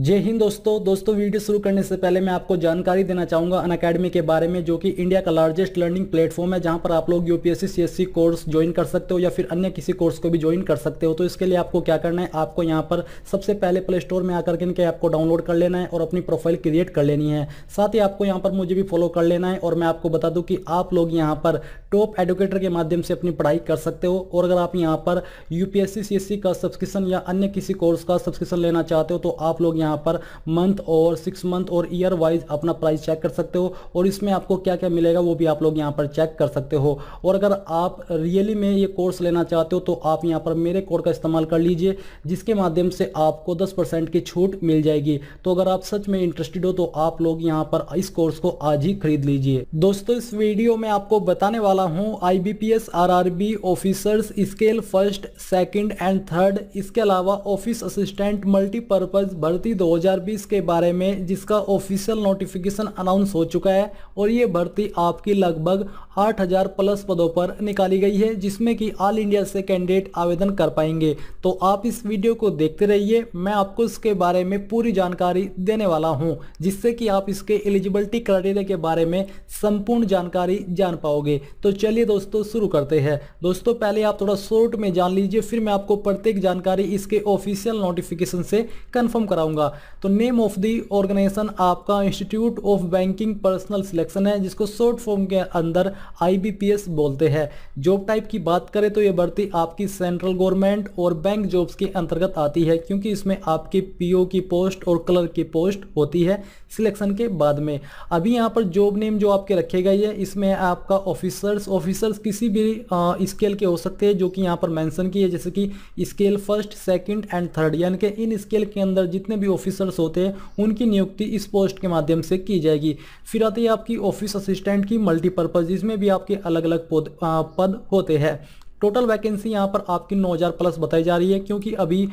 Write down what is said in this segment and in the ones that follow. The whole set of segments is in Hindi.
जय हिंद दोस्तों वीडियो शुरू करने से पहले मैं आपको जानकारी देना चाहूँगा अनअकैडमी के बारे में, जो कि इंडिया का लार्जेस्ट लर्निंग प्लेटफॉर्म है, जहां पर आप लोग यूपीएससी सीएससी कोर्स ज्वाइन कर सकते हो या फिर अन्य किसी कोर्स को भी ज्वाइन कर सकते हो। तो इसके लिए आपको क्या करना है, आपको यहां पर सबसे पहले प्ले स्टोर में आकर के आपको डाउनलोड कर लेना है और अपनी प्रोफाइल क्रिएट कर लेनी है। साथ ही आपको यहाँ पर मुझे भी फॉलो कर लेना है। और मैं आपको बता दूँ कि आप लोग यहाँ पर टॉप एडुकेटर के माध्यम से अपनी पढ़ाई कर सकते हो। और अगर आप यहाँ पर यूपीएससी सीएससी का सब्सक्रिप्शन या अन्य किसी कोर्स का सब्सक्रिप्शन लेना चाहते हो तो आप लोग यहाँ पर मंथ और 6 मंथ और ईयर वाइज अपना प्राइस चेक कर सकते हो। और इसमें आपको क्या क्या मिलेगा वो भी आप लोग यहाँ पर चेक कर सकते हो। और अगर आप रियली में ये कोर्स लेना चाहते हो तो आप यहाँ पर मेरे कोड का इस्तेमाल कर लीजिए, जिसके माध्यम से आपको 10% की छूट मिल जाएगी। तो अगर आप सच में इंटरेस्टेड हो तो आप लोग यहाँ पर इस कोर्स को आज ही खरीद लीजिए। दोस्तों इस वीडियो में आपको बताने वाला हूँ IBPS RRB officers scale first second and third, इसके अलावा ऑफिस असिस्टेंट मल्टीपर्पज भर्ती 2020 के बारे में, जिसका ऑफिशियल नोटिफिकेशन अनाउंस हो चुका है। और ये भर्ती आपकी लगभग 8000 प्लस पदों पर निकाली गई है, जिसमें कि ऑल इंडिया से कैंडिडेट आवेदन कर पाएंगे। तो आप इस वीडियो को देखते रहिए, मैं आपको इसके बारे में पूरी जानकारी देने वाला हूं, जिससे कि आप इसके एलिजिबिलिटी क्राइटेरिया के बारे में संपूर्ण जानकारी जान पाओगे। तो चलिए दोस्तों शुरू करते हैं। दोस्तों पहले आप थोड़ा शॉर्ट में जान लीजिए, फिर मैं आपको प्रत्येक जानकारी इसके ऑफिशियल नोटिफिकेशन से कंफर्म कराऊंगा। तो नेम ऑफ दी ऑर्गेनाइजेशन आपका institute of banking personal selection है, जिसको शॉर्ट फॉर्म के अंदर IBPS बोलते हैं। जॉब टाइप की बात करें तो ये भर्ती आपकी सेंट्रल गवर्नमेंट और बैंक जॉब्स के अंतर्गत आती है, क्योंकि इसमें आपकी PO की पोस्ट और क्लर्क की पोस्ट होती है सिलेक्शन के बाद में। अभी यहाँ पर जॉब नेम जो आपके रखे गए है, इसमें आपका ऑफिसर्स किसी भी स्केल के हो सकते हैं, जो कि यहाँ पर मेंशन की है, जैसे कि scale first second and third, यानी कि इन स्केल के अंदर जितने भी ऑफिसर्स होते हैं उनकी नियुक्ति इस पोस्ट के माध्यम से की जाएगी। फिर आती है आपकी ऑफिस असिस्टेंट की मल्टीपर्पज, इसमें भी आपके अलग अलग पद होते हैं। टोटल वैकेंसी यहाँ पर आपकी 9000 प्लस बताई जा रही है, क्योंकि अभी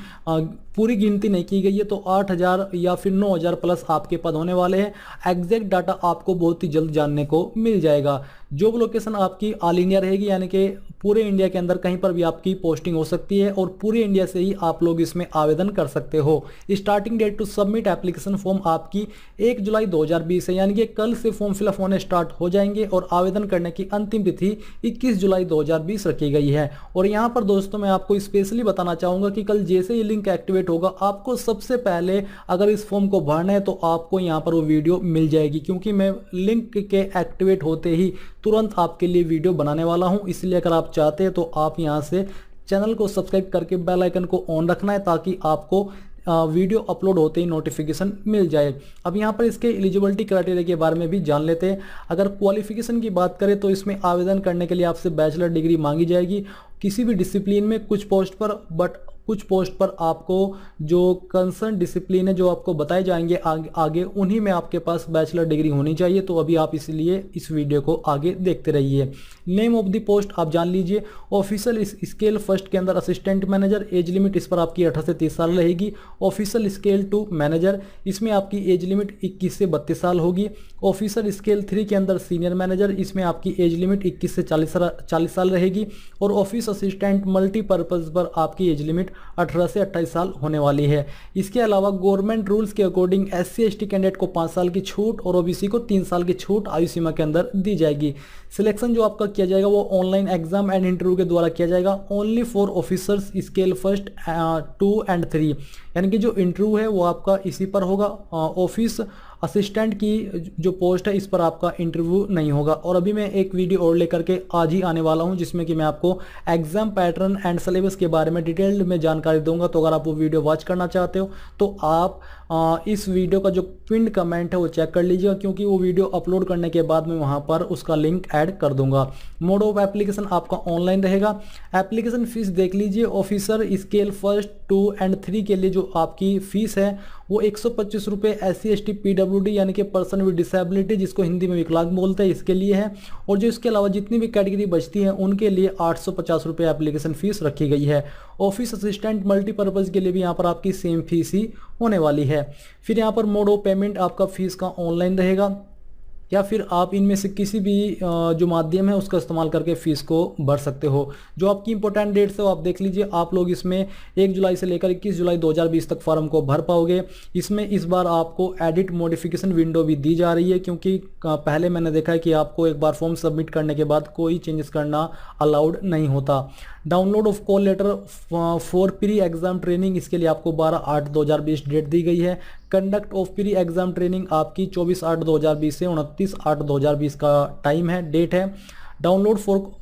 पूरी गिनती नहीं की गई है, तो 8000 या फिर 9000 प्लस आपके पद होने वाले हैं। एग्जैक्ट डाटा आपको बहुत ही जल्द जानने को मिल जाएगा। जॉब लोकेशन आपकी ऑल इंडिया रहेगी, यानी कि पूरे इंडिया के अंदर कहीं पर भी आपकी पोस्टिंग हो सकती है और पूरे इंडिया से ही आप लोग इसमें आवेदन कर सकते हो। Starting date to submit application form आपकी 1 जुलाई 2020 है, यानी कि कल से फॉर्म फिलअप होने स्टार्ट हो जाएंगे। और आवेदन करने की अंतिम तिथि 21 जुलाई 2020 रखी गई है। और यहाँ पर दोस्तों मैं आपको स्पेशली बताना चाहूंगा कि कल जैसे ही लिंक एक्टिवेट होगा, आपको सबसे पहले अगर इस फॉर्म को भरना है तो आपको यहाँ पर वो वीडियो मिल जाएगी, क्योंकि मैं लिंक के एक्टिवेट होते ही तुरंत आपके लिए वीडियो बनाने वाला हूं। इसलिए अगर आप चाहते हैं तो आप यहां से चैनल को सब्सक्राइब करके बेल आइकन को ऑन रखना है, ताकि आपको वीडियो अपलोड होते ही नोटिफिकेशन मिल जाए। अब यहाँ पर इसके एलिजिबिलिटी क्राइटेरिया के बारे में भी जान लेते हैं। अगर क्वालिफिकेशन की बात करें तो इसमें आवेदन करने के लिए आपसे बैचलर डिग्री मांगी जाएगी किसी भी डिसिप्लिन में, कुछ पोस्ट पर, बट कुछ पोस्ट पर आपको जो कंसर्न डिसिप्लिन है जो आपको बताए जाएंगे आगे उन्हीं में आपके पास बैचलर डिग्री होनी चाहिए। तो अभी आप इसलिए इस वीडियो को आगे देखते रहिए। नेम ऑफ द पोस्ट आप जान लीजिए। ऑफिशियल स्केल फर्स्ट के अंदर असिस्टेंट मैनेजर, एज लिमिट इस पर आपकी 18 से 30 साल रहेगी। ऑफिशियल स्केल 2 मैनेजर, इसमें आपकी एज लिमिट 21 से 32 साल होगी। ऑफिसर स्केल 3 के अंदर सीनियर मैनेजर, इसमें आपकी एज लिमिट 21 से 40 साल रहेगी। और ऑफिस असिस्टेंट मल्टीपर्पज पर आपकी एज लिमिट 18 से 28 साल होने वाली है। इसके अलावा गवर्नमेंट रूल्स के अकॉर्डिंग SC ST कैंडिडेट को 5 साल की छूट और OBC को 3 साल की छूट आयु सीमा के अंदर दी जाएगी। सिलेक्शन जो आपका किया जाएगा वो ऑनलाइन एग्जाम एंड इंटरव्यू के द्वारा किया जाएगा। Only for officers scale first 2 and 3, यानी कि जो इंटरव्यू है वो आपका इसी पर होगा। ऑफिस असिस्टेंट की जो पोस्ट है इस पर आपका इंटरव्यू नहीं होगा। और अभी मैं एक वीडियो और लेकर के आज ही आने वाला हूं, जिसमें कि मैं आपको एग्जाम पैटर्न एंड सिलेबस के बारे में डिटेल्ड में जानकारी दूंगा। तो अगर आप वो वीडियो वॉच करना चाहते हो तो आप इस वीडियो का जो पिन्ड कमेंट है वो चेक कर लीजिएगा, क्योंकि वो वीडियो अपलोड करने के बाद मैं वहां पर उसका लिंक ऐड कर दूंगा। मोड ऑफ एप्लीकेशन आपका ऑनलाइन रहेगा। एप्लीकेशन फीस देख लीजिए। ऑफिसर स्केल फर्स्ट 2 एंड 3 के लिए जो आपकी फीस है वो 125 रुपये SC ST PWD यानी कि पर्सन विद डिसेबिलिटी, जिसको हिंदी में विकलांग बोलते हैं, इसके लिए है। और जो इसके अलावा जितनी भी कैटेगरी बचती है उनके लिए 850 रुपये एप्लीकेशन फीस रखी गई है। ऑफिस असिस्टेंट मल्टीपर्पज के लिए भी यहाँ पर आपकी सेम फीस ही होने वाली है। फिर यहाँ पर मोड ऑफ पेमेंट आपका फीस का ऑनलाइन रहेगा। या फिर आप इनमें से किसी भी जो माध्यम है उसका इस्तेमाल करके फ़ीस को भर सकते हो। जो आपकी इंपॉर्टेंट डेट्स है वो आप देख लीजिए। आप लोग इसमें 1 जुलाई से लेकर 21 जुलाई 2020 तक फॉर्म को भर पाओगे। इसमें इस बार आपको एडिट मॉडिफिकेशन विंडो भी दी जा रही है, क्योंकि पहले मैंने देखा है कि आपको एक बार फॉर्म सबमिट करने के बाद कोई चेंजेस करना अलाउड नहीं होता। Download of call letter for pre exam training, इसके लिए आपको 12/8/2020 डेट दी गई है। Conduct of pre exam training आपकी 24/8/2020 से 29/8/2020 का टाइम है, डेट है। Download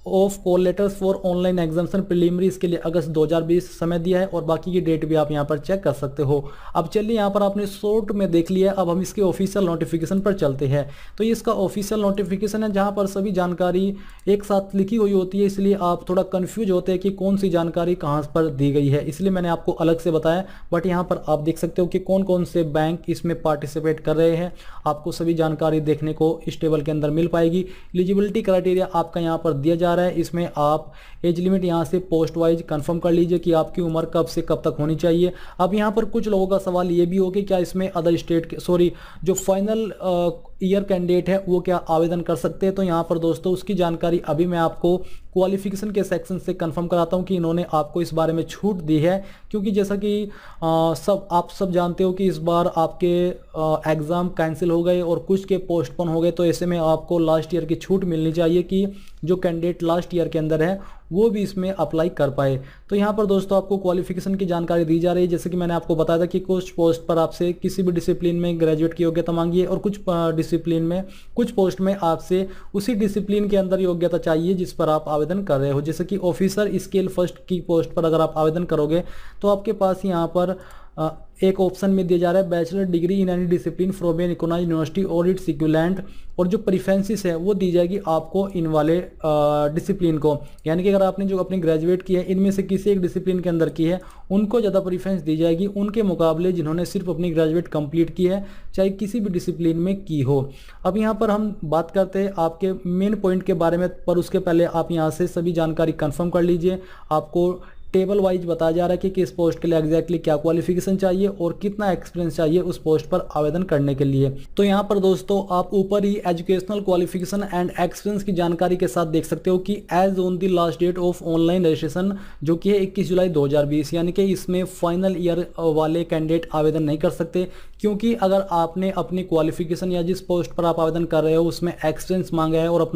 of call letters for online examination preliminary, इसके लिए अगस्त 2020 समय दिया है, और बाकी की डेट भी आप यहां पर चेक कर सकते हो। अब चलिए, यहां पर आपने शॉर्ट में देख लिया, अब हम इसके ऑफिशियल नोटिफिकेशन पर चलते हैं। तो ये इसका ऑफिशियल नोटिफिकेशन है जहां पर सभी जानकारी एक साथ लिखी हुई होती है, इसलिए आप थोड़ा कंफ्यूज होते हैं कि कौन सी जानकारी कहां पर दी गई है, इसलिए मैंने आपको अलग से बताया। बट यहाँ पर आप देख सकते हो कि कौन कौन से बैंक इसमें पार्टिसिपेट कर रहे हैं। आपको सभी जानकारी देखने को इस टेबल के अंदर मिल पाएगी। एलिजिबिलिटी क्राइटेरिया आपका यहाँ पर दिया जा रहा है। इसमें आप एज लिमिट यहाँ से पोस्ट वाइज कंफर्म कर लीजिए कि आपकी उम्र कब से कब तक होनी चाहिए। अब यहाँ पर कुछ लोगों का सवाल ये भी हो कि क्या इसमें अदर स्टेट के जो फाइनल ईयर कैंडिडेट है वो क्या आवेदन कर सकते हैं। तो यहाँ पर दोस्तों उसकी जानकारी अभी मैं आपको क्वालिफिकेशन के सेक्शन से कंफर्म कराता हूँ कि इन्होंने आपको इस बारे में छूट दी है, क्योंकि जैसा कि आप सब जानते हो कि इस बार आपके एग्ज़ाम कैंसिल हो गए और कुछ के पोस्टपोन हो गए। तो ऐसे में आपको लास्ट ईयर की छूट मिलनी चाहिए कि जो कैंडिडेट लास्ट ईयर के अंदर है वो भी इसमें अप्लाई कर पाए। तो यहाँ पर दोस्तों आपको क्वालिफिकेशन की जानकारी दी जा रही है। जैसे कि मैंने आपको बताया था कि कुछ पोस्ट पर आपसे किसी भी डिसिप्लिन में ग्रेजुएट की योग्यता मांगी है, और कुछ डिसिप्लिन में, कुछ पोस्ट में आपसे उसी डिसिप्लिन के अंदर योग्यता चाहिए जिस पर आप आवेदन कर रहे हो। जैसे कि ऑफिसर स्केल फर्स्ट की पोस्ट पर अगर आप आवेदन करोगे तो आपके पास यहाँ पर एक ऑप्शन में दिया जा रहा है bachelor degree in any discipline from an recognized university और इट्स इक्विवेलेंट, और जो प्रेफरेंसेस है वो दी जाएगी आपको इन वाले डिसिप्लिन को। यानी कि अगर आपने जो अपनी ग्रेजुएट की है इनमें से किसी एक डिसिप्लिन के अंदर की है, उनको ज़्यादा प्रेफरेंस दी जाएगी उनके मुकाबले जिन्होंने सिर्फ अपनी ग्रेजुएट कंप्लीट की है, चाहे किसी भी डिसिप्लिन में की हो। अब यहाँ पर हम बात करते हैं आपके मेन पॉइंट के बारे में, पर उसके पहले आप यहाँ से सभी जानकारी कंफर्म कर लीजिए। आपको टेबल वाइज बताया जा रहा है कि किस पोस्ट के लिए एग्जैक्टली क्या क्वालिफिकेशन चाहिए और कितना एक्सपीरियंस चाहिए उस पोस्ट पर आवेदन करने के लिए। तो यहाँ पर दोस्तों आप ऊपर ही एजुकेशनल क्वालिफिकेशन एंड एक्सपीरियंस की जानकारी के साथ देख सकते हो कि age on the last date of online registration, जो कि है 21 जुलाई 2020, यानी कि इसमें फाइनल ईयर वाले कैंडिडेट आवेदन नहीं कर सकते, क्योंकि अगर आपने अपनी क्वालिफिकेशन या जिस पोस्ट पर आप आवेदन कर रहे हो उसमें एक्सपीरियंस मांगा है और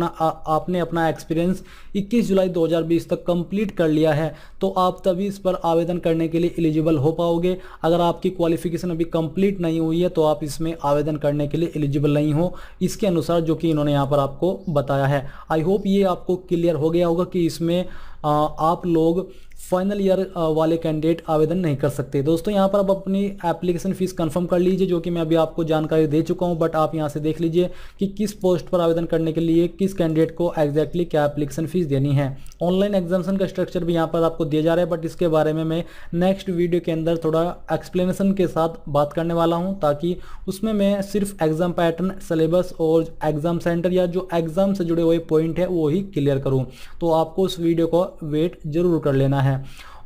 आपने अपना एक्सपीरियंस 21 जुलाई 2020 तक कंप्लीट कर लिया है, तो आप तभी इस पर आवेदन करने के लिए एलिजिबल हो पाओगे। अगर आपकी क्वालिफिकेशन अभी कंप्लीट नहीं हुई है तो आप इसमें आवेदन करने के लिए एलिजिबल नहीं हो, इसके अनुसार जो कि इन्होंने यहाँ पर आपको बताया है। आई होप ये आपको क्लियर हो गया होगा कि इसमें आप लोग फाइनल ईयर वाले कैंडिडेट आवेदन नहीं कर सकते। दोस्तों यहाँ पर आप अपनी एप्लीकेशन फीस कंफर्म कर लीजिए, जो कि मैं अभी आपको जानकारी दे चुका हूँ, बट आप यहाँ से देख लीजिए कि किस पोस्ट पर आवेदन करने के लिए किस कैंडिडेट को एग्जैक्टली क्या एप्लीकेशन फीस देनी है। ऑनलाइन एग्जामिनेशन का स्ट्रक्चर भी यहाँ पर आपको दिया जा रहा है, बट इसके बारे में मैं नेक्स्ट वीडियो के अंदर थोड़ा एक्सप्लेनेशन के साथ बात करने वाला हूँ, ताकि उसमें मैं सिर्फ एग्जाम पैटर्न, सिलेबस और एग्जाम सेंटर या जो एग्जाम से जुड़े हुए पॉइंट है वो ही क्लियर करूँ। तो आपको उस वीडियो को वेट जरूर कर लेना है।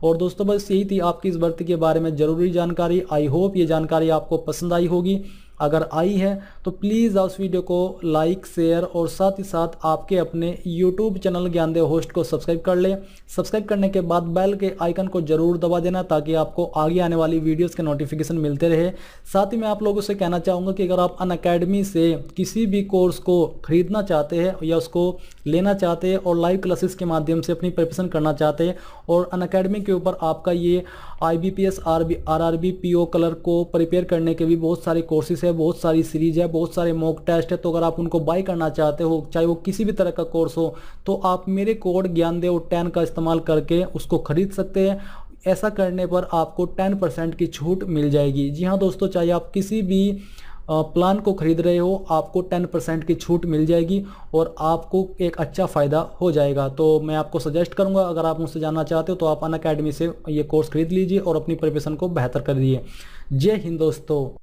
और दोस्तों बस यही थी आपकी इस भर्ती के बारे में जरूरी जानकारी। आई होप ये जानकारी आपको पसंद आई होगी। अगर आई है तो प्लीज़ आप उस वीडियो को लाइक, शेयर और साथ ही साथ आपके अपने YouTube चैनल ज्ञानदेव होस्ट को सब्सक्राइब कर लें। सब्सक्राइब करने के बाद बेल के आइकन को जरूर दबा देना, ताकि आपको आगे आने वाली वीडियोस के नोटिफिकेशन मिलते रहे। साथ ही मैं आप लोगों से कहना चाहूँगा कि अगर आप अनअकैडमी से किसी भी कोर्स को खरीदना चाहते हैं या उसको लेना चाहते हैं और लाइव क्लासेस के माध्यम से अपनी प्रिपरेशन करना चाहते हैं, और अनअकैडमी के ऊपर आपका ये IBPS, RRB, PO कलर को प्रिपेयर करने के भी बहुत सारे कोर्सेज है, बहुत सारी सीरीज है, बहुत सारे मॉक टेस्ट है। तो अगर आप उनको बाय करना चाहते हो, चाहे वो किसी भी तरह का कोर्स हो, तो आप मेरे कोड ज्ञानदेव 10 का इस्तेमाल करके उसको खरीद सकते हैं। ऐसा करने पर आपको 10% की छूट मिल जाएगी। जी हाँ दोस्तों, चाहे आप किसी भी प्लान को खरीद रहे हो, आपको 10% की छूट मिल जाएगी और आपको एक अच्छा फ़ायदा हो जाएगा। तो मैं आपको सजेस्ट करूंगा, अगर आप मुझसे जानना चाहते हो तो आप अनअकैडमी से ये कोर्स खरीद लीजिए और अपनी प्रिपरेशन को बेहतर कर दिए। जय हिंद दोस्तों।